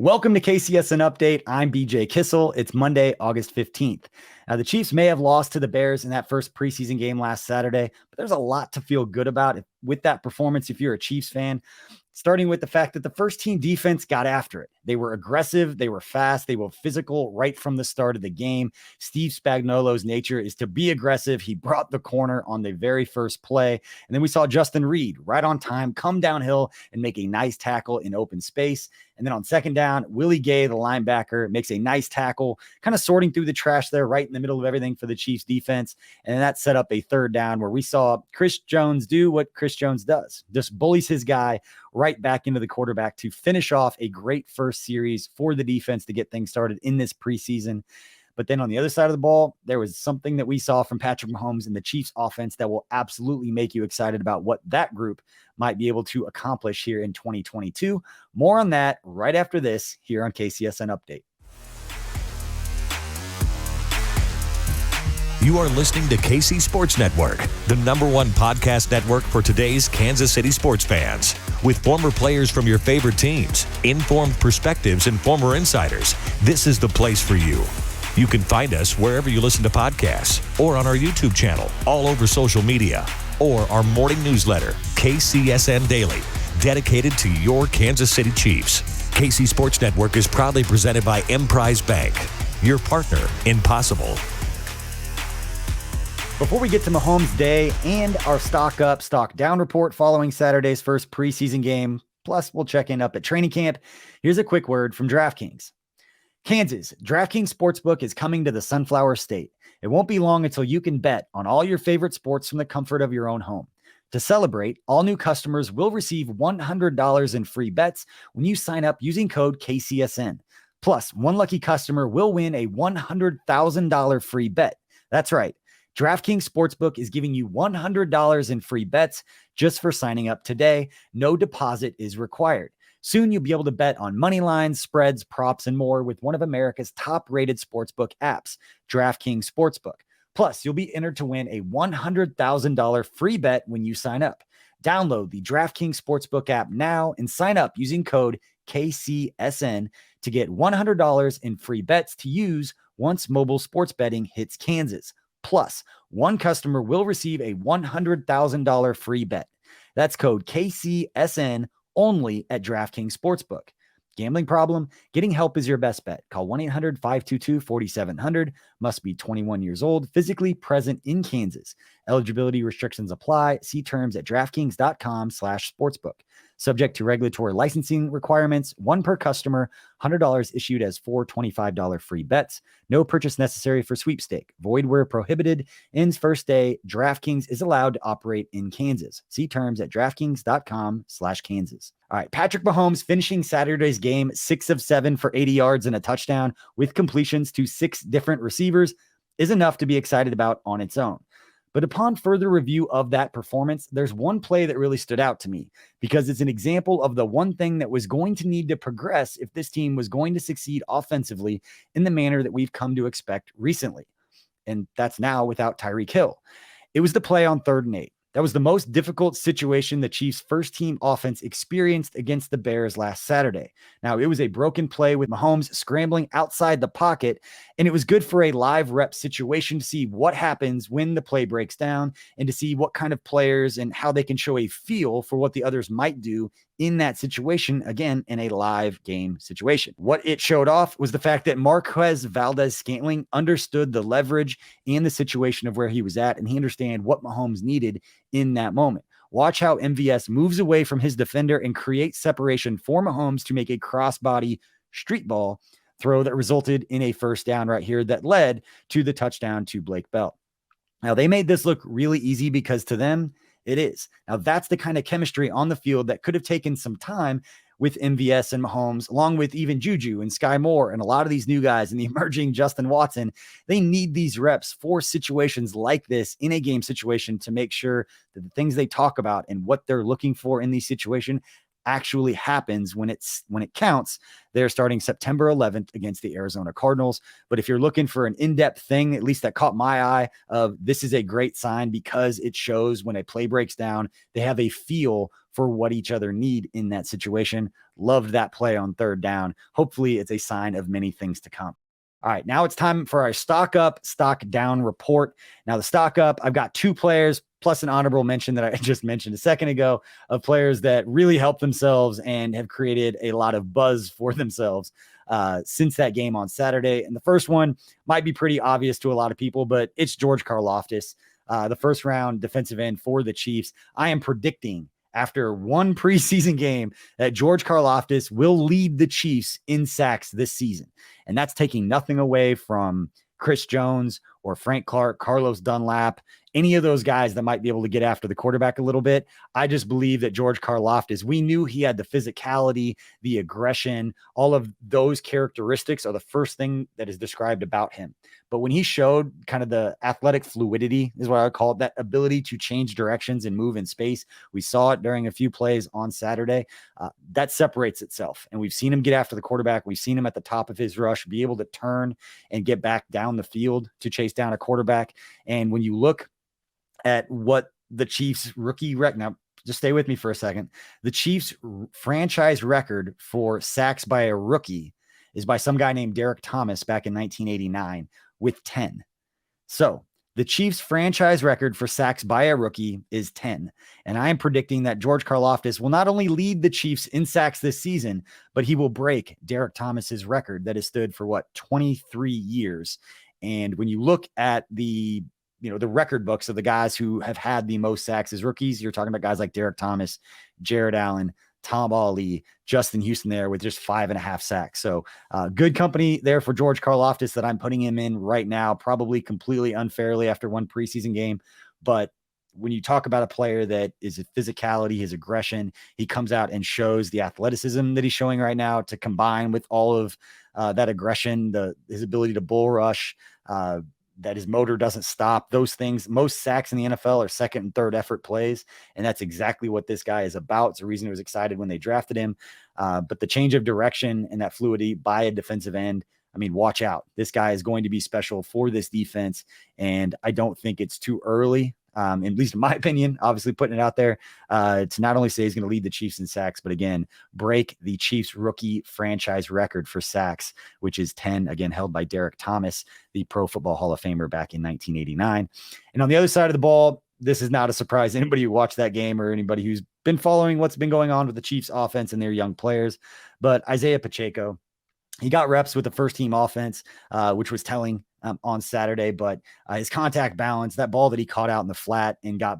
Welcome to KCSN Update. I'm BJ Kissel. It's Monday, August 15th. Now, the Chiefs may have lost to the Bears in that first preseason game last Saturday, but there's a lot to feel good about with that performance if you're a Chiefs fan, starting with the fact that the first team defense got after it. They were aggressive, they were fast, they were physical right from the start of the game. Steve Spagnuolo's nature is to be aggressive. He brought the corner on the very first play, and then we saw Justin Reid right on time come downhill and make a nice tackle in open space. And then on second down, Willie Gay, the linebacker, makes a nice tackle, kind of sorting through the trash there right in the middle of everything for the Chiefs defense. And that set up a third down where we saw Chris Jones do what Chris Jones does, just bullies his guy right back into the quarterback to finish off a great first series for the defense to get things started in this preseason. But then on the other side of the ball, there was something that we saw from Patrick Mahomes and the Chiefs offense that will absolutely make you excited about what that group might be able to accomplish here in 2022. More on that right after this here on KCSN Update. You are listening to KC Sports Network, the #1 podcast network for today's Kansas City sports fans. With former players from your favorite teams, informed perspectives, and former insiders, this is the place for you. You can find us wherever you listen to podcasts or on our YouTube channel, all over social media, or our morning newsletter, KCSN Daily, dedicated to your Kansas City Chiefs. KC Sports Network is proudly presented by Emprise Bank, your partner in possible. Before we get to Mahomes Day and our stock up, stock down report following Saturday's first preseason game, plus we'll check in up at training camp, here's a quick word from DraftKings. Kansas, DraftKings Sportsbook is coming to the Sunflower State. It won't be long until you can bet on all your favorite sports from the comfort of your own home. To celebrate, all new customers will receive $100 in free bets when you sign up using code KCSN. Plus, one lucky customer will win a $100,000 free bet. That's right. DraftKings Sportsbook is giving you $100 in free bets just for signing up today. No deposit is required. Soon you'll be able to bet on money lines, spreads, props, and more with one of America's top-rated sportsbook apps, DraftKings Sportsbook. Plus, you'll be entered to win a $100,000 free bet when you sign up. Download the DraftKings Sportsbook app now and sign up using code KCSN to get $100 in free bets to use once mobile sports betting hits Kansas. Plus, one customer will receive a $100,000 free bet. That's code KCSN only at DraftKings Sportsbook. Gambling problem? Getting help is your best bet. Call 1-800-522-4700. Must be 21 years old, physically present in Kansas. Eligibility restrictions apply. See terms at DraftKings.com/sportsbook. Subject to regulatory licensing requirements. One per customer. $100 issued as 4 $25 free bets. No purchase necessary for sweepstake. Void where prohibited. Ends first day. DraftKings is allowed to operate in Kansas. See terms at DraftKings.com/Kansas. All right, Patrick Mahomes finishing Saturday's game 6 of 7 for 80 yards and a touchdown with completions to 6 different receivers is enough to be excited about on its own. But upon further review of that performance, there's one play that really stood out to me because it's an example of the one thing that was going to need to progress if this team was going to succeed offensively in the manner that we've come to expect recently. And that's now without Tyreek Hill. It was the play on 3rd and 8. That was the most difficult situation the Chiefs' first-team offense experienced against the Bears last Saturday. Now, it was a broken play with Mahomes scrambling outside the pocket, and it was good for a live rep situation to see what happens when the play breaks down and to see what kind of players and how they can show a feel for what the others might do in that situation, again, in a live game situation. What it showed off was the fact that Marquez Valdes-Scantling understood the leverage and the situation of where he was at, and he understood what Mahomes needed in that moment. Watch how MVS moves away from his defender and creates separation for Mahomes to make a crossbody street ball throw that resulted in a first down right here that led to the touchdown to Blake Bell. Now, they made this look really easy because to them, it is. Now, that's the kind of chemistry on the field that could have taken some time with MVS and Mahomes, along with even Juju and Sky Moore and a lot of these new guys and the emerging Justin Watson. They need these reps for situations like this in a game situation to make sure that the things they talk about and what they're looking for in these situations actually happens when it counts, they're starting September 11th against the Arizona Cardinals. But if you're looking for an in-depth thing, at least that caught my eye, of this is a great sign because it shows when a play breaks down, they have a feel for what each other need in that situation. Loved that play on third down. Hopefully it's a sign of many things to come. All right, now it's time for our stock up, stock down report. Now the stock up, I've got 2 players plus an honorable mention that I just mentioned a second ago of players that really helped themselves and have created a lot of buzz for themselves since that game on Saturday. And the first one might be pretty obvious to a lot of people, but it's George Karlaftis, the first round defensive end for the Chiefs. I am predicting after one preseason game that George Karlaftis will lead the Chiefs in sacks this season. And that's taking nothing away from Chris Jones or Frank Clark, Carlos Dunlap, any of those guys that might be able to get after the quarterback a little bit. I just believe that George Karlaftis, we knew he had the physicality, the aggression, all of those characteristics are the first thing that is described about him. But when he showed kind of the athletic fluidity, is what I would call it, that ability to change directions and move in space, we saw it during a few plays on Saturday. That separates itself. And we've seen him get after the quarterback. We've seen him at the top of his rush, be able to turn and get back down the field to chase down a quarterback. And when you look at what the Chiefs rookie now just stay with me for a second. The Chiefs franchise record for sacks by a rookie is by some guy named Derek Thomas back in 1989 with 10. So the Chiefs franchise record for sacks by a rookie is 10. And I am predicting that George Karlaftis will not only lead the Chiefs in sacks this season, but he will break Derek Thomas's record that has stood for 23 years. And when you look at the record books of the guys who have had the most sacks as rookies, you're talking about guys like Derek Thomas, Jared Allen, Tom Ali, Justin Houston there with just 5.5 sacks. So good company there for George Karlaftis that I'm putting him in right now, probably completely unfairly after one preseason game. But when you talk about a player that is a physicality, his aggression, he comes out and shows the athleticism that he's showing right now to combine with all of that aggression, his ability to bull rush, that his motor doesn't stop. Those things, most sacks in the NFL are second and third effort plays. And that's exactly what this guy is about. It's the reason I was excited when they drafted him. But the change of direction and that fluidity by a defensive end, I mean, watch out. This guy is going to be special for this defense. And I don't think it's too early, at least in my opinion, obviously putting it out there, to not only say he's going to lead the Chiefs in sacks, but again, break the Chiefs rookie franchise record for sacks, which is 10, again, held by Derek Thomas, the Pro Football Hall of Famer back in 1989. And on the other side of the ball, this is not a surprise. Anybody who watched that game or anybody who's been following what's been going on with the Chiefs offense and their young players, but Isiah Pacheco, he got reps with the first team offense, which was telling on Saturday, but his contact balance, that ball that he caught out in the flat and got,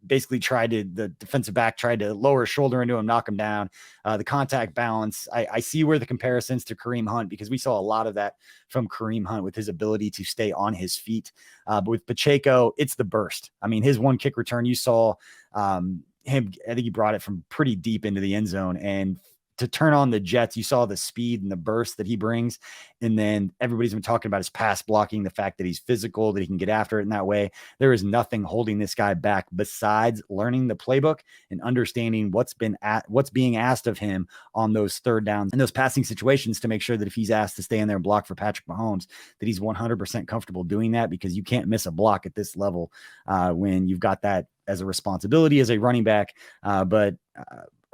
basically the defensive back tried to lower his shoulder into him, knock him down. The contact balance, I see where the comparisons to Kareem Hunt, because we saw a lot of that from Kareem Hunt with his ability to stay on his feet. But with Pacheco, it's the burst. I mean, his one kick return, you saw him, I think he brought it from pretty deep into the end zone, and to turn on the Jets, you saw the speed and the burst that he brings. And then everybody's been talking about his pass blocking, the fact that he's physical, that he can get after it in that way. There is nothing holding this guy back besides learning the playbook and understanding what's being asked of him on those third downs and those passing situations, to make sure that if he's asked to stay in there and block for Patrick Mahomes, that he's 100% comfortable doing that, because you can't miss a block at this level when you've got that as a responsibility as a running back. But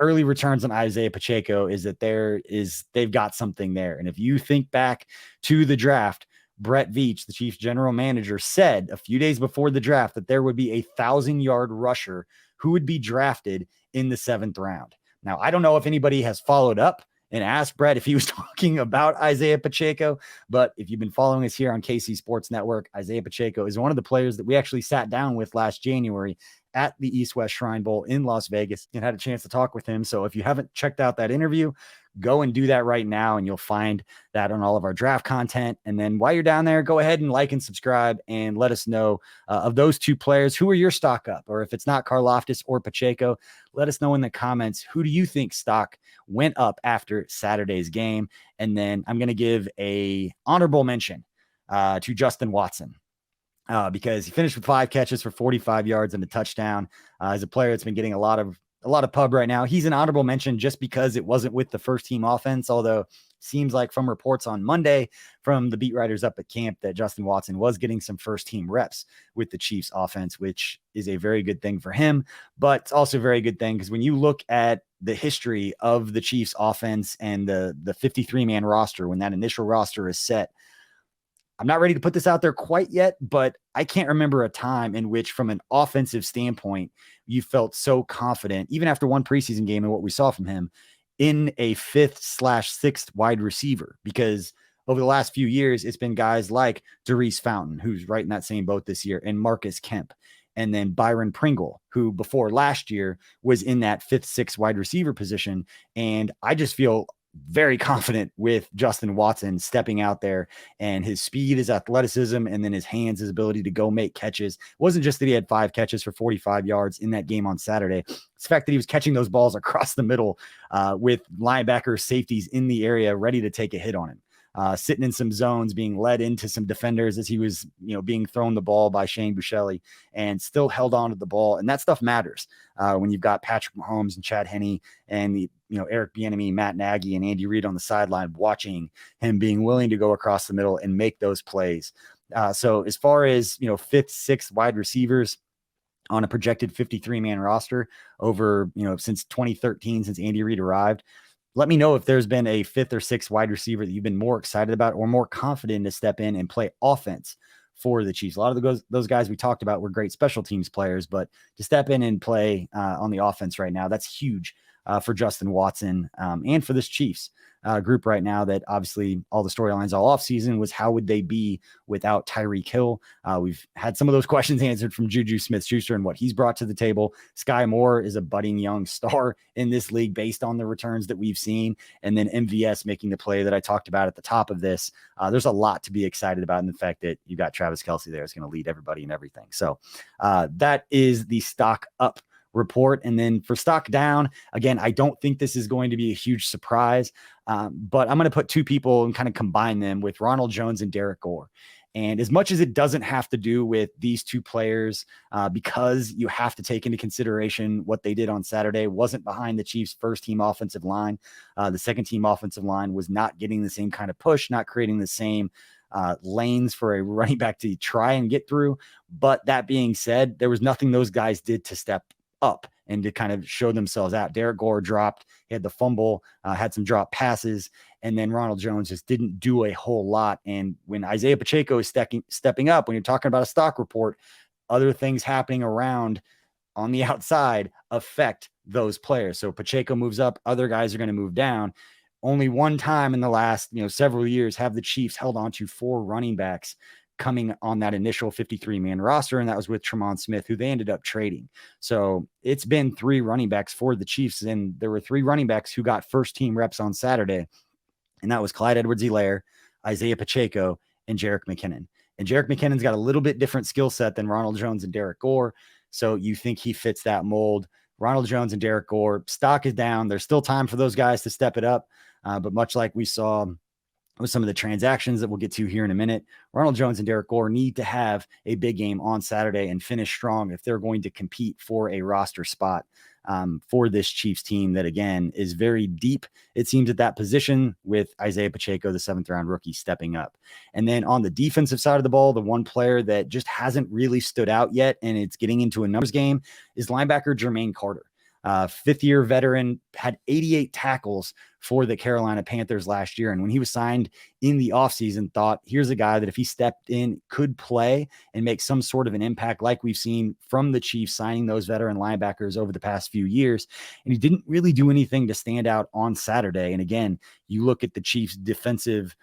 early returns on Isiah Pacheco is that they've got something there. And if you think back to the draft, Brett Veach, the Chiefs general manager, said a few days before the draft that there would be a 1,000-yard rusher who would be drafted in the 7th round. Now, I don't know if anybody has followed up and asked Brett if he was talking about Isiah Pacheco, but if you've been following us here on KC Sports Network, Isiah Pacheco is one of the players that we actually sat down with last January at the East West Shrine Bowl in Las Vegas and had a chance to talk with him. So if you haven't checked out that interview, go and do that right now, and you'll find that on all of our draft content. And then while you're down there, go ahead and like and subscribe and let us know of those 2 players, who are your stock up? Or if it's not Karlaftis or Pacheco, let us know in the comments, who do you think stock went up after Saturday's game? And then I'm going to give a honorable mention to Justin Watson. Because he finished with 5 catches for 45 yards and a touchdown. As a player that's been getting a lot of a lot of pub right now. He's an honorable mention just because it wasn't with the first team offense, although seems like from reports on Monday from the beat writers up at camp that Justin Watson was getting some first team reps with the Chiefs offense, which is a very good thing for him, but it's also a very good thing because when you look at the history of the Chiefs offense and the 53-man roster, when that initial roster is set, I'm not ready to put this out there quite yet, but I can't remember a time in which, from an offensive standpoint, you felt so confident, even after one preseason game and what we saw from him, in a 5th/6th wide receiver. Because over the last few years, it's been guys like Darius Fountain, who's right in that same boat this year, and Marcus Kemp, and then Byron Pringle, who before last year was in that 5th/6th wide receiver position. And I just feel very confident with Justin Watson stepping out there, and his speed, his athleticism, and then his hands, his ability to go make catches. It wasn't just that he had 5 catches for 45 yards in that game on Saturday. It's the fact that he was catching those balls across the middle with linebacker safeties in the area ready to take a hit on him. Sitting in some zones, being led into some defenders as he was, being thrown the ball by Shane Buechele, and still held on to the ball. And that stuff matters when you've got Patrick Mahomes and Chad Henne and Eric Bieniemy, Matt Nagy, and Andy Reid on the sideline, watching him being willing to go across the middle and make those plays. So as far as 5th, 6th wide receivers on a projected 53-man roster over since 2013, since Andy Reid arrived, let me know if there's been a 5th or 6th wide receiver that you've been more excited about or more confident to step in and play offense for the Chiefs. A lot of those guys we talked about were great special teams players, but to step in and play on the offense right now, that's huge for Justin Watson and for this Chiefs group right now. That obviously all the storylines all offseason was how would they be without Tyreek Hill? We've had some of those questions answered from Juju Smith-Schuster and what he's brought to the table. Sky Moore is a budding young star in this league based on the returns that we've seen. And then MVS making the play that I talked about at the top of this. There's a lot to be excited about in the fact that you got Travis Kelce there is going to lead everybody and everything. So that is the stock up report. And then for stock down, again, I don't think this is going to be a huge surprise, but I'm going to put 2 people and kind of combine them with Ronald Jones and Derek Gore. And as much as it doesn't have to do with these 2 players, because you have to take into consideration what they did on Saturday wasn't behind the Chiefs' first team offensive line. The second team offensive line was not getting the same kind of push, not creating the same lanes for a running back to try and get through. But that being said, there was nothing those guys did to step up and to kind of show themselves out. Derek Gore dropped, he had the fumble, had some drop passes, and then Ronald Jones just didn't do a whole lot. And when Isiah Pacheco is stepping up, when you're talking about a stock report, other things happening around on the outside affect those players. So Pacheco moves up, other guys are going to move down. Only one time in the last several years have the Chiefs held on to 4 running backs coming on that initial 53-man roster, and that was with Tremont Smith, who they ended up trading. So it's been 3 running backs for the Chiefs, and there were 3 running backs who got first-team reps on Saturday, and that was Clyde Edwards-Helaire, Isiah Pacheco, and Jerick McKinnon. And Jerick McKinnon's got a little bit different skill set than Ronald Jones and Derek Gore, so you think he fits that mold. Ronald Jones and Derek Gore, stock is down. There's still time for those guys to step it up, but much like we saw with some of the transactions that we'll get to here in a minute, Ronald Jones and Derek Gore need to have a big game on Saturday and finish strong if they're going to compete for a roster spot for this Chiefs team that, again, is very deep, it seems, at that position, with Isiah Pacheco, the 7th-round rookie, stepping up. And then on the defensive side of the ball, the one player that just hasn't really stood out yet, and it's getting into a numbers game, is linebacker Jermaine Carter. 5th-year veteran, had 88 tackles for the Carolina Panthers last year. And when he was signed in the offseason, thought, here's a guy that if he stepped in could play and make some sort of an impact, like we've seen from the Chiefs signing those veteran linebackers over the past few years. And he didn't really do anything to stand out on Saturday. And again, you look at the Chiefs' defensive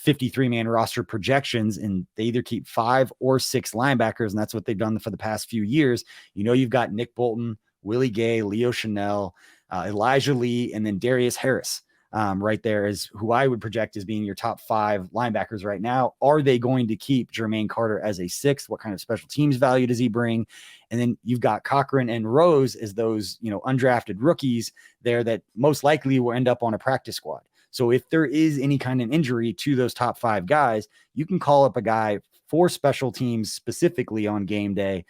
53-man roster projections, and they either keep 5 or 6 linebackers, and that's what they've done for the past few years. You've got Nick Bolton, Willie Gay, Leo Chanel, Elijah Lee, and then Darius Harris right there is who I would project as being your top 5 linebackers right now. Are they going to keep Jermaine Carter as a 6th? What kind of special teams value does he bring? And then you've got Cochran and Rose as those, undrafted rookies there that most likely will end up on a practice squad. So if there is any kind of injury to those top 5 guys, you can call up a guy for special teams specifically on game day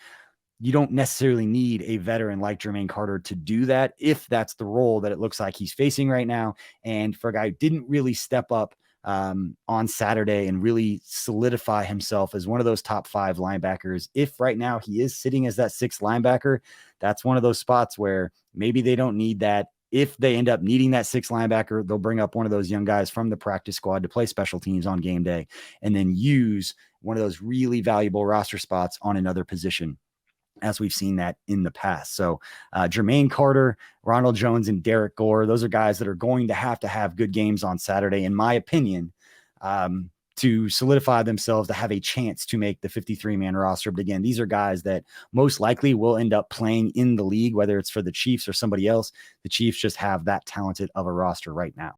you don't necessarily need a veteran like Jermaine Carter to do that if that's the role that it looks like he's facing right now. And for a guy who didn't really step up on Saturday and really solidify himself as one of those top 5 linebackers, if right now he is sitting as that 6th linebacker, that's one of those spots where maybe they don't need that. If they end up needing that 6th linebacker, they'll bring up one of those young guys from the practice squad to play special teams on game day, and then use one of those really valuable roster spots on another position, as we've seen that in the past. So Jermaine Carter, Ronald Jones, and Derek Gore, those are guys that are going to have good games on Saturday, in my opinion, to solidify themselves to have a chance to make the 53-man roster. But again, these are guys that most likely will end up playing in the league, whether it's for the Chiefs or somebody else. The Chiefs just have that talented of a roster right now.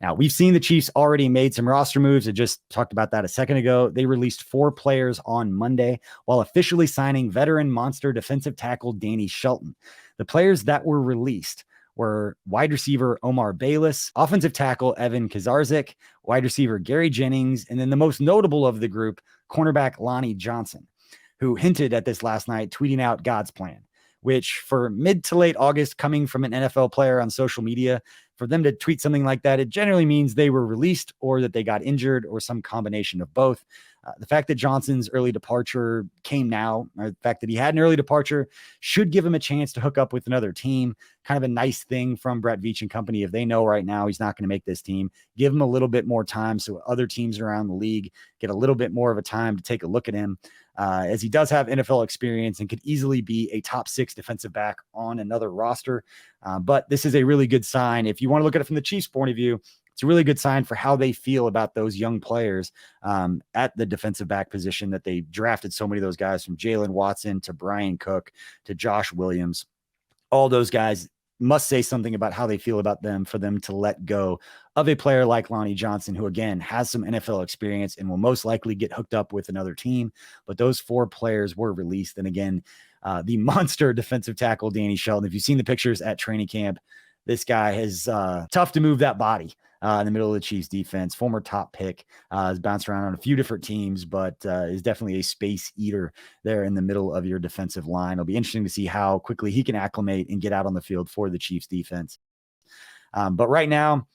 Now, we've seen the Chiefs already made some roster moves. I just talked about that a second ago. They released 4 players on Monday while officially signing veteran monster defensive tackle Danny Shelton. The players that were released were wide receiver Omar Bayless, offensive tackle Evan Kazarzik, wide receiver Gary Jennings, and then the most notable of the group, cornerback Lonnie Johnson, who hinted at this last night, tweeting out God's plan, which for mid to late August, coming from an NFL player on social media, for them to tweet something like that, it generally means they were released or that they got injured or some combination of both. The fact that Johnson's early departure came now, or the fact that he had an early departure, should give him a chance to hook up with another team. Kind of a nice thing from Brett Veach and company. If they know right now he's not going to make this team, give him a little bit more time so other teams around the league get a little bit more of a time to take a look at him, as he does have NFL experience and could easily be a top 6 defensive back on another roster. But this is a really good sign. If you want to look at it from the Chiefs' point of view, it's a really good sign for how they feel about those young players at the defensive back position, that they drafted so many of those guys, from Jalen Watson to Brian Cook to Josh Williams. All those guys must say something about how they feel about them for them to let go of a player like Lonnie Johnson, who again has some NFL experience and will most likely get hooked up with another team. But those 4 players were released. And again, the monster defensive tackle Danny Shelton, if you've seen the pictures at training camp, this guy is tough to move that body in the middle of the Chiefs defense. Former top pick, has bounced around on a few different teams, but is definitely a space eater there in the middle of your defensive line. It'll be interesting to see how quickly he can acclimate and get out on the field for the Chiefs defense. But right now,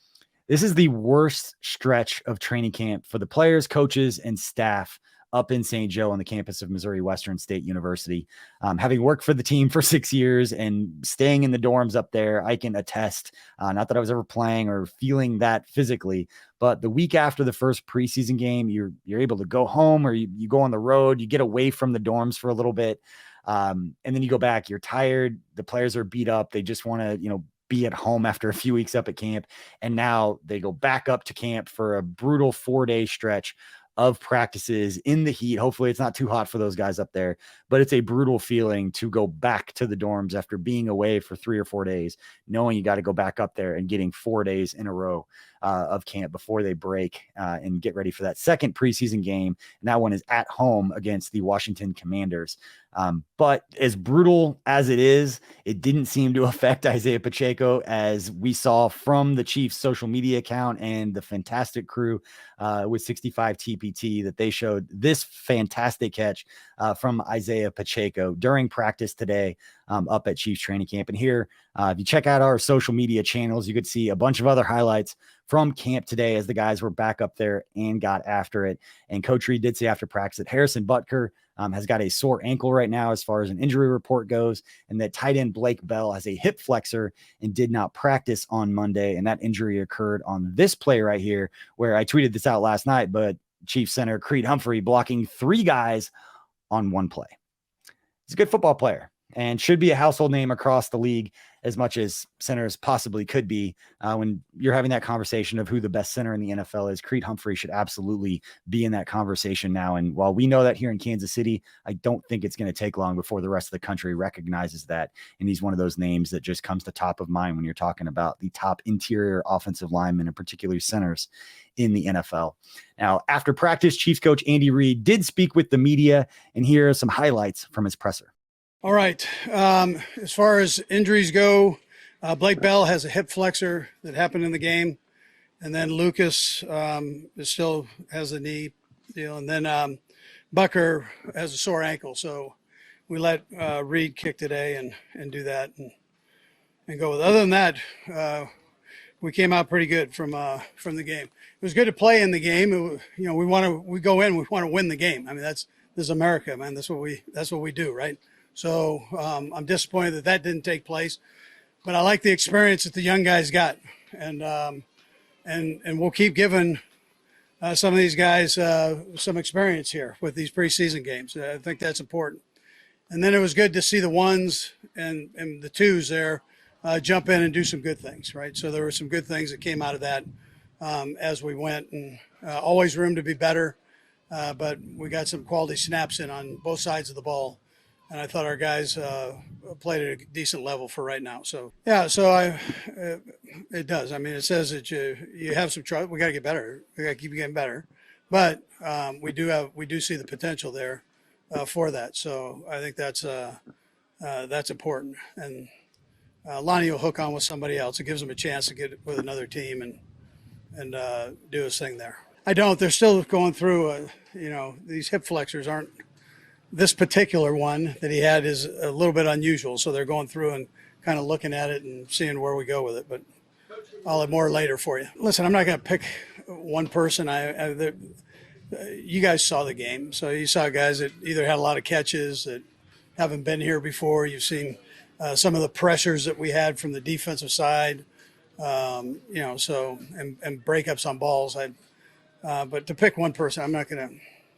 this is the worst stretch of training camp for the players, coaches, and staff up in St. Joe on the campus of Missouri Western State University. Having worked for the team for 6 years and staying in the dorms up there, I can attest, not that I was ever playing or feeling that physically, but the week after the first preseason game, you're able to go home, or you go on the road, you get away from the dorms for a little bit. And then you go back, you're tired. The players are beat up. They just want to, be at home after a few weeks up at camp. And now they go back up to camp for a brutal 4-day stretch of practices in the heat. Hopefully it's not too hot for those guys up there, but it's a brutal feeling to go back to the dorms after being away for 3 or 4 days, knowing you got to go back up there and getting 4 days in a row of camp before they break and get ready for that second preseason game. And that one is at home against the Washington Commanders. But as brutal as it is, it didn't seem to affect Isiah Pacheco, as we saw from the Chiefs social media account and the fantastic crew with 65 TPT, that they showed this fantastic catch from Isiah Pacheco during practice today up at Chiefs training camp. And here, if you check out our social media channels, you could see a bunch of other highlights from camp today as the guys were back up there and got after it. And Coach Reid did say after practice that Harrison Butker has got a sore ankle right now as far as an injury report goes, and that tight end Blake Bell has a hip flexor and did not practice on Monday. And that injury occurred on this play right here, where I tweeted this out last night, but Chiefs center Creed Humphrey blocking 3 guys on 1 play. He's a good football player and should be a household name across the league, as much as centers possibly could be. When you're having that conversation of who the best center in the NFL is, Creed Humphrey should absolutely be in that conversation now. And while we know that here in Kansas City, I don't think it's going to take long before the rest of the country recognizes that. And he's one of those names that just comes to top of mind when you're talking about the top interior offensive linemen, and particularly centers in the NFL. Now, after practice, Chiefs coach Andy Reid did speak with the media, and here are some highlights from his presser. All right. As far as injuries go, Blake Bell has a hip flexor that happened in the game. And then Lucas still has a knee deal. And then Bucker has a sore ankle. So we let Reid kick today and do that and go with it. Other than that, we came out pretty good from the game. It was good to play in the game. We go in, we want to win the game. I mean, this is America, man. That's what we do, right? So I'm disappointed that didn't take place, but I like the experience that the young guys got, and we'll keep giving some of these guys some experience here with these preseason games. I think that's important. And then it was good to see the ones and the twos there jump in and do some good things, right? So there were some good things that came out of that as we went, and always room to be better. But we got some quality snaps in on both sides of the ball, and I thought our guys played at a decent level for right now. So yeah, it does. I mean, it says that you have some trouble. We got to get better. We got to keep getting better, but we do see the potential there for that. So I think that's important. And Lonnie will hook on with somebody else. It gives him a chance to get with another team and do his thing there. I don't. They're still going through. These hip flexors aren't. This particular one that he had is a little bit unusual, so they're going through and kind of looking at it and seeing where we go with it. But I'll have more later for you. Listen, I'm not going to pick one person. You guys saw the game, so you saw guys that either had a lot of catches that haven't been here before. You've seen some of the pressures that we had from the defensive side, and breakups on balls. But to pick one person,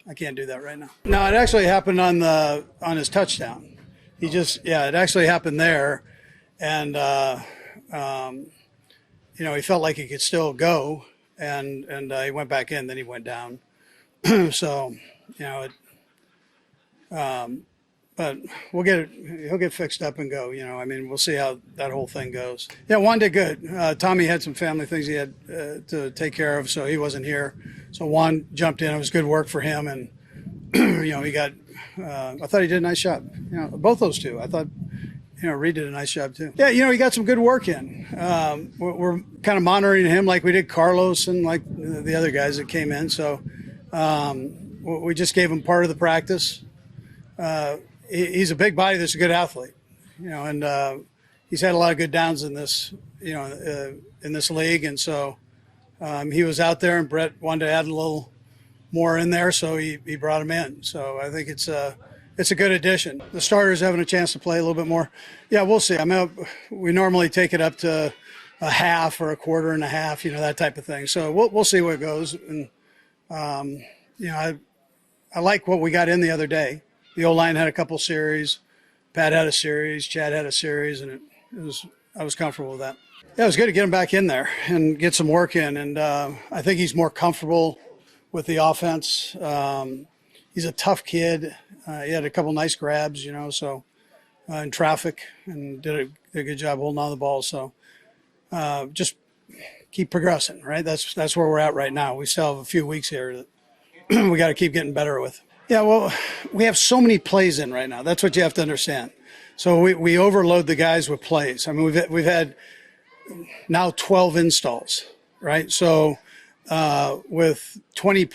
I can't do that right now. No, it actually happened on his touchdown. It actually happened there, and he felt like he could still go, and he went back in, then he went down. So, but we'll get it. He'll get fixed up and go. We'll see how that whole thing goes. Yeah, Juan did good. Tommy had some family things he had to take care of, so he wasn't here. So Juan jumped in. It was good work for him, and he got. I thought he did a nice job. Both those two. I thought, Reid did a nice job too. Yeah, he got some good work in. We're kind of monitoring him like we did Carlos and like the other guys that came in. So we just gave him part of the practice. He's a big body that's a good athlete, and he's had a lot of good downs in this, in this league. And so he was out there, and Brett wanted to add a little more in there, so he brought him in. So I think it's a good addition. The starters having a chance to play a little bit more. Yeah, we'll see. We normally take it up to a half or a quarter and a half, that type of thing. So we'll see where it goes. And I like what we got in the other day. The O-line had a couple series. Pat had a series. Chad had a series, and I was comfortable with that. Yeah, it was good to get him back in there and get some work in. And I think he's more comfortable with the offense. He's a tough kid. He had a couple nice grabs, so in traffic, and did a good job holding on the ball. So just keep progressing, right? That's where we're at right now. We still have a few weeks here that we got to keep getting better with. Yeah, well, we have so many plays in right now. That's what you have to understand. So we overload the guys with plays. I mean, we've had now 12 installs, right? So with 20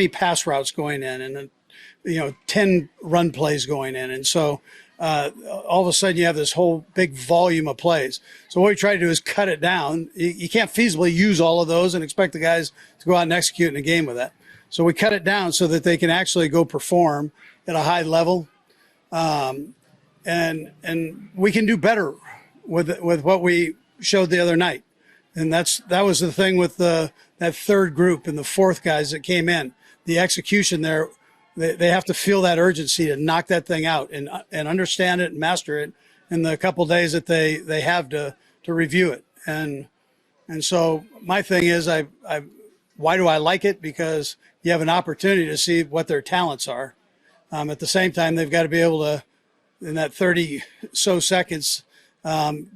pass routes going in, and 10 run plays going in, and so all of a sudden you have this whole big volume of plays. So what we try to do is cut it down. You can't feasibly use all of those and expect the guys to go out and execute in a game with that. So we cut it down so that they can actually go perform at a high level, and we can do better with what we showed the other night. And that was the thing with that third group and the fourth guys that came in. The execution there, they have to feel that urgency to knock that thing out and understand it and master it in the couple days that they have to review it. And so my thing is, why do I like it? Because you have an opportunity to see what their talents are. At the same time, they've got to be able to, in that 30 so seconds,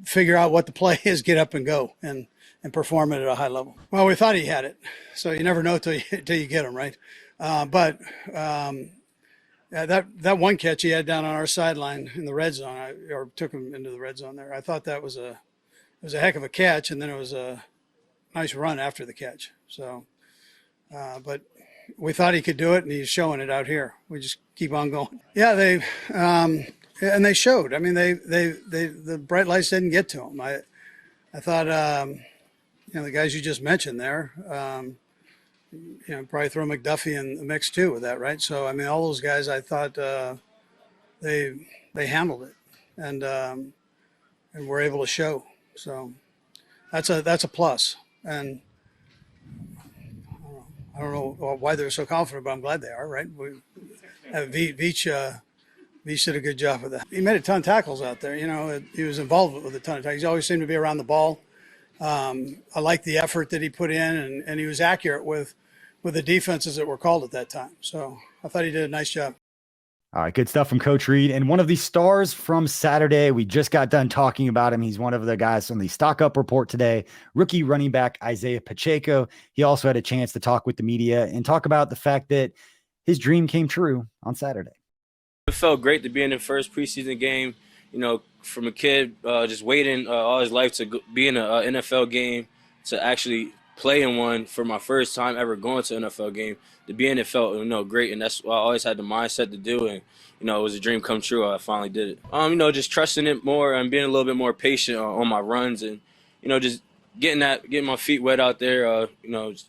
figure out what the play is, get up and go, and perform it at a high level. Well, we thought he had it, so you never know till you get him, right? But that one catch he had down on our sideline in the red zone, or took him into the red zone there. I thought that was a heck of a catch, and then it was a nice run after the catch. So, but we thought he could do it, and he's showing it out here. We just keep on going. Yeah, and they showed. I mean, the bright lights didn't get to him. I thought, the guys you just mentioned there, probably throw McDuffie in the mix too with that, right? So, I mean, all those guys, I thought they handled it and were able to show. So that's a plus. And I don't know why they're so confident, but I'm glad they are, right? Veach did a good job with that. He made a ton of tackles out there. He was involved with a ton of tackles. He always seemed to be around the ball. I liked the effort that he put in, and he was accurate with the defenses that were called at that time. So I thought he did a nice job. All right, good stuff from Coach Reid. And one of the stars from Saturday, we just got done talking about him. He's one of the guys on the Stock Up report today, rookie running back Isiah Pacheco. He also had a chance to talk with the media and talk about the fact that his dream came true on Saturday. It felt great to be in the first preseason game, from a kid just waiting all his life to be in an NFL game, to actually play in one for my first time ever going to an NFL game. To be in it felt, great, and that's what I always had the mindset to do, and, it was a dream come true. I finally did it. Just trusting it more and being a little bit more patient on my runs, and, just getting my feet wet out there, just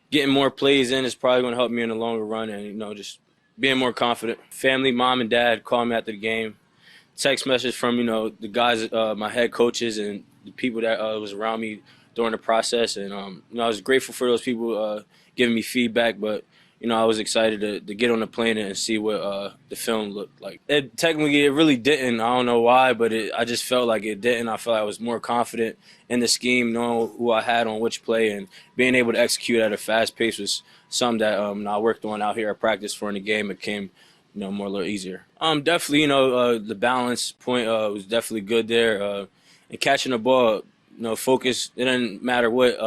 getting more plays in is probably going to help me in the longer run, and, just being more confident. Family, mom and dad called me after the game. Text message from, the guys, my head coaches and the people that was around me during the process. And, I was grateful for those people giving me feedback, but, I was excited to get on the plane and see what the film looked like. It really didn't. I don't know why, but I just felt like it didn't. I felt like I was more confident in the scheme, knowing who I had on which play, and being able to execute at a fast pace was something that I worked on out here at practice for in the game. It came, more a little easier. Definitely, the balance point was definitely good there. And catching the ball, focus. It didn't matter what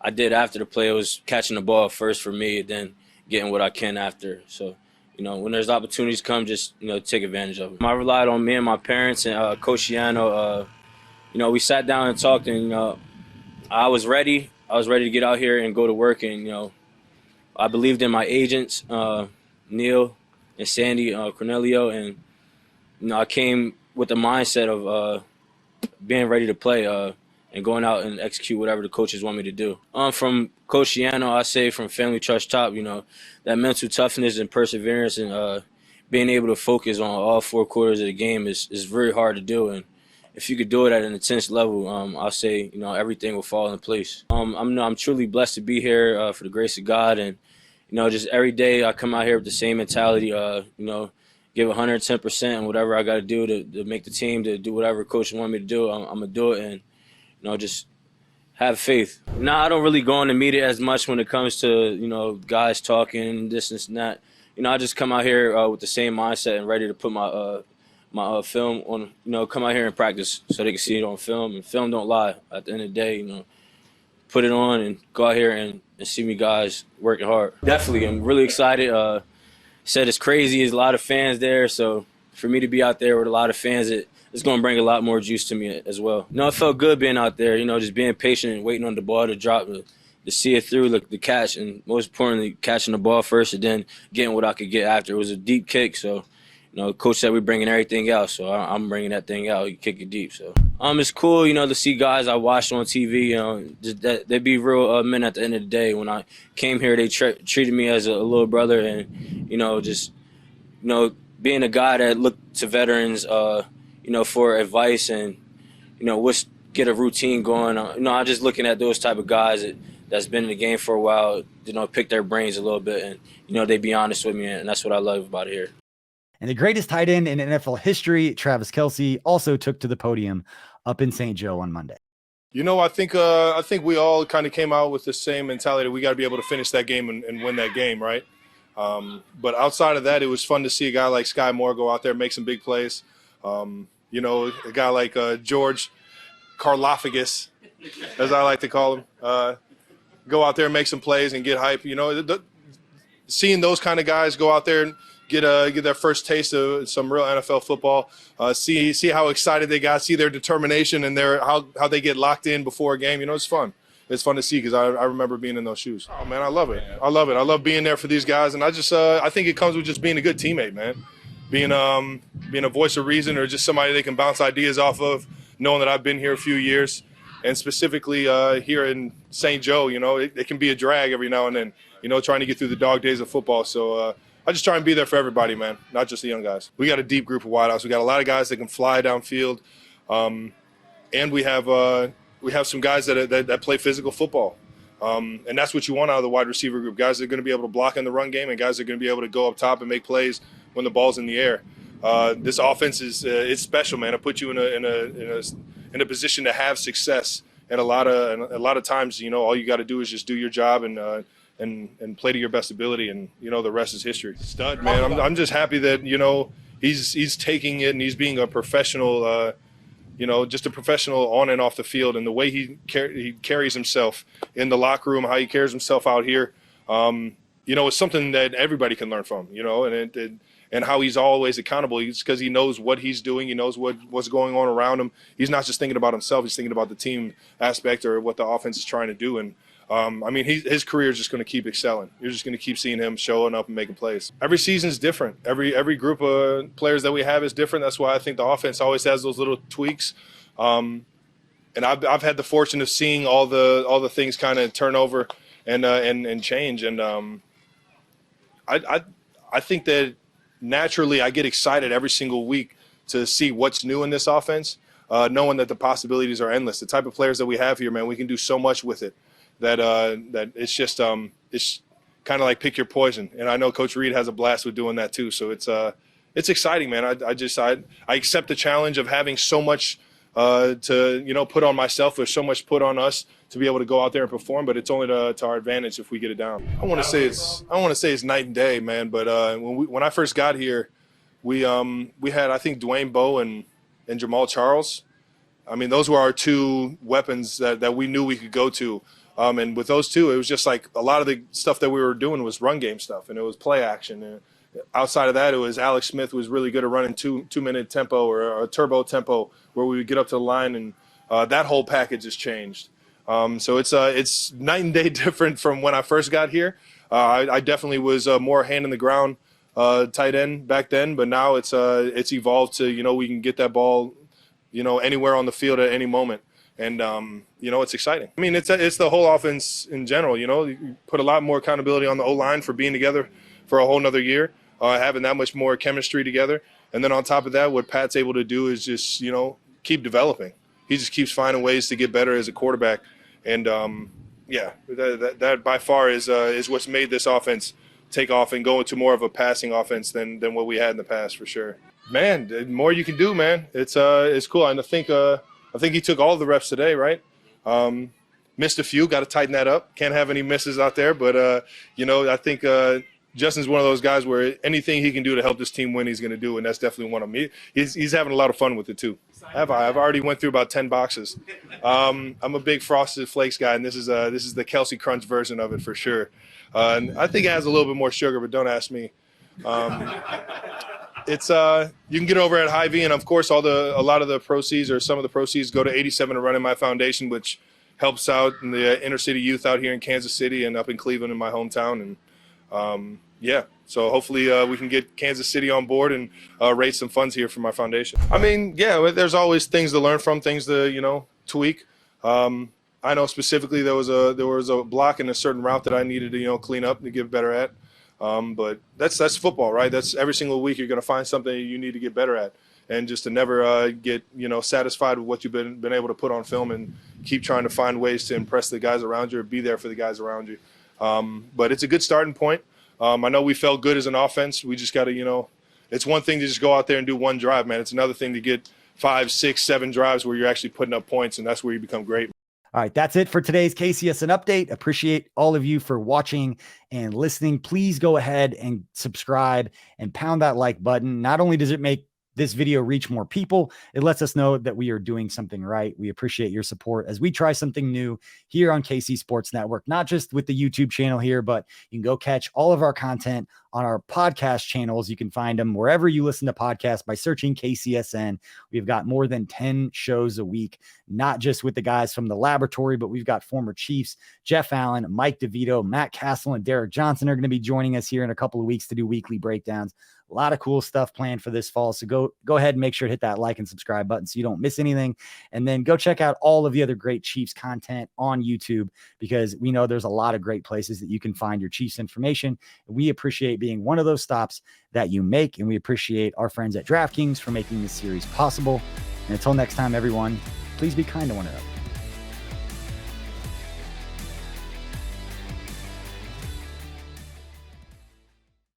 I did after the play. It was catching the ball first for me, and then getting what I can after. So, when there's opportunities come, just, take advantage of them. I relied on me and my parents and Coach Shiano. We sat down and talked, and, I was ready. I was ready to get out here and go to work, and, I believed in my agents, Neil and Sandy Cornelio, and, I came with the mindset of being ready to play and going out and execute whatever the coaches want me to do. From Coach Shiano, I say from Family Trust Top, that mental toughness and perseverance and being able to focus on all four quarters of the game is very hard to do. And if you could do it at an intense level, I'll say, everything will fall in place. I'm truly blessed to be here for the grace of God. And, just every day I come out here with the same mentality, give 110% and whatever I got to do to make the team, to do whatever coach want me to do, I'm going to do it. And, just have faith. I don't really go in the media as much when it comes to, guys talking, this and that. I just come out here with the same mindset and ready to put my film on, come out here and practice so they can see it on film. And film don't lie. At the end of the day, put it on and go out here and see me guys working hard. Definitely, I'm really excited. Said it's crazy. There's a lot of fans there. So for me to be out there with a lot of fans, it's going to bring a lot more juice to me as well. It felt good being out there, just being patient and waiting on the ball to drop, to see it through, the catch, and most importantly, catching the ball first and then getting what I could get after. It was a deep kick, so, coach said we're bringing everything out, so I'm bringing that thing out. You kick it deep, so. It's cool, to see guys I watched on TV, just that they be real men at the end of the day. When I came here, they treated me as a little brother, and, being a guy that looked to veterans, for advice and, get a routine going. I'm just looking at those type of guys that's been in the game for a while, pick their brains a little bit and, they be honest with me, and that's what I love about it here. And the greatest tight end in NFL history, Travis Kelce, also took to the podium up in St. Joe on Monday. I think we all kind of came out with the same mentality. We got to be able to finish that game and win that game, right? But outside of that, it was fun to see a guy like Sky Moore go out there, make some big plays. A guy like George Karlaftis, as I like to call him, go out there and make some plays and get hype. Seeing those kind of guys go out there and get their first taste of some real NFL football, see how excited they got, see their determination and how they get locked in before a game. It's fun. it's fun to see because I remember being in those shoes. Oh, man, I love it. I love it. I love being there for these guys. And I think it comes with just being a good teammate, man. Being a voice of reason or just somebody they can bounce ideas off of, knowing that I've been here a few years. And specifically here in St. Joe, it can be a drag every now and then, trying to get through the dog days of football. So I just try and be there for everybody, man, not just the young guys. We got a deep group of wideouts. We got a lot of guys that can fly downfield. And we have some guys that play physical football. And that's what you want out of the wide receiver group. Guys that are going to be able to block in the run game and guys that are going to be able to go up top and make plays when the ball's in the air. This offense is it's special, man. It puts you in a position to have success. And a lot of times, all you got to do is just do your job and play to your best ability, and the rest is history. Stud, man. I'm just happy that he's taking it and he's being a professional. Just a professional on and off the field, and the way he carries himself in the locker room, how he carries himself out here, it's something that everybody can learn from, and how he's always accountable. It's because he knows what he's doing. He knows what's going on around him. He's not just thinking about himself. He's thinking about the team aspect or what the offense is trying to do. And his career is just going to keep excelling. You're just going to keep seeing him showing up and making plays. Every season is different. Every group of players that we have is different. That's why I think the offense always has those little tweaks. And I've had the fortune of seeing all the things kind of turn over and change. And I think that naturally I get excited every single week to see what's new in this offense, knowing that the possibilities are endless. The type of players that we have here, man, we can do so much with it. That it's just it's kind of like pick your poison, and I know Coach Reid has a blast with doing that too. So it's exciting, man. I accept the challenge of having so much to put on myself. There's so much put on us to be able to go out there and perform, but it's only to our advantage if we get it down. I want to say it's night and day, man. But when I first got here, we had I think Dwayne Bowe and Jamal Charles. I mean, those were our two weapons that we knew we could go to. And with those two, it was just like a lot of the stuff that we were doing was run game stuff, and it was play action. And outside of that, it was Alex Smith was really good at running two-minute tempo or a turbo tempo where we would get up to the line, and that whole package has changed. So it's night and day different from when I first got here. I definitely was more hand in the ground tight end back then, but now it's evolved to we can get that ball anywhere on the field at any moment. And, it's exciting. I mean, it's the whole offense in general, you put a lot more accountability on the O-line for being together for a whole nother year, having that much more chemistry together. And then on top of that, what Pat's able to do is just, keep developing. He just keeps finding ways to get better as a quarterback. And, that by far is what's made this offense take off and go into more of a passing offense than what we had in the past, for sure. Man, the more you can do, man. It's cool. And I think he took all the reps today, right? Missed a few, got to tighten that up. Can't have any misses out there. But, I think Justin's one of those guys where anything he can do to help this team win, he's going to do, and that's definitely one of them. He's having a lot of fun with it, too. I've already went through about 10 boxes. I'm a big Frosted Flakes guy, and this is the Kelce Crunch version of it for sure. And I think it has a little bit more sugar, but don't ask me. It's you can get over at Hy-Vee, and of course a lot of the proceeds or some of the proceeds go to 87 to Run in My Foundation, which helps out in the inner city youth out here in Kansas City and up in Cleveland in my hometown. And so hopefully we can get Kansas City on board and raise some funds here for my foundation. I mean, there's always things to learn from, things to tweak. I know specifically there was a block in a certain route that I needed to clean up to get better at. But that's football, right? That's every single week you're going to find something you need to get better at, and just to never get satisfied with what you've been able to put on film, and keep trying to find ways to impress the guys around you or be there for the guys around you. But it's a good starting point. I know we felt good as an offense. We just got to it's one thing to just go out there and do one drive, man. It's another thing to get 5, 6, 7 drives where you're actually putting up points, and that's where you become great. All right, that's it for today's KCSN update. Appreciate all of you for watching and listening. Please go ahead and subscribe and pound that like button. Not only does it make this video reach more people, it lets us know that we are doing something right. We appreciate your support as we try something new here on KC Sports Network, not just with the YouTube channel here, but you can go catch all of our content on our podcast channels. You can find them wherever you listen to podcasts by searching KCSN. We've got more than 10 shows a week, not just with the guys from the laboratory, but we've got former Chiefs, Jeff Allen, Mike DeVito, Matt Castle, and Derek Johnson are going to be joining us here in a couple of weeks to do weekly breakdowns. A lot of cool stuff planned for this fall. So go ahead and make sure to hit that like and subscribe button so you don't miss anything. And then go check out all of the other great Chiefs content on YouTube, because we know there's a lot of great places that you can find your Chiefs information. We appreciate being one of those stops that you make, and we appreciate our friends at DraftKings for making this series possible. And until next time, everyone, please be kind to one another.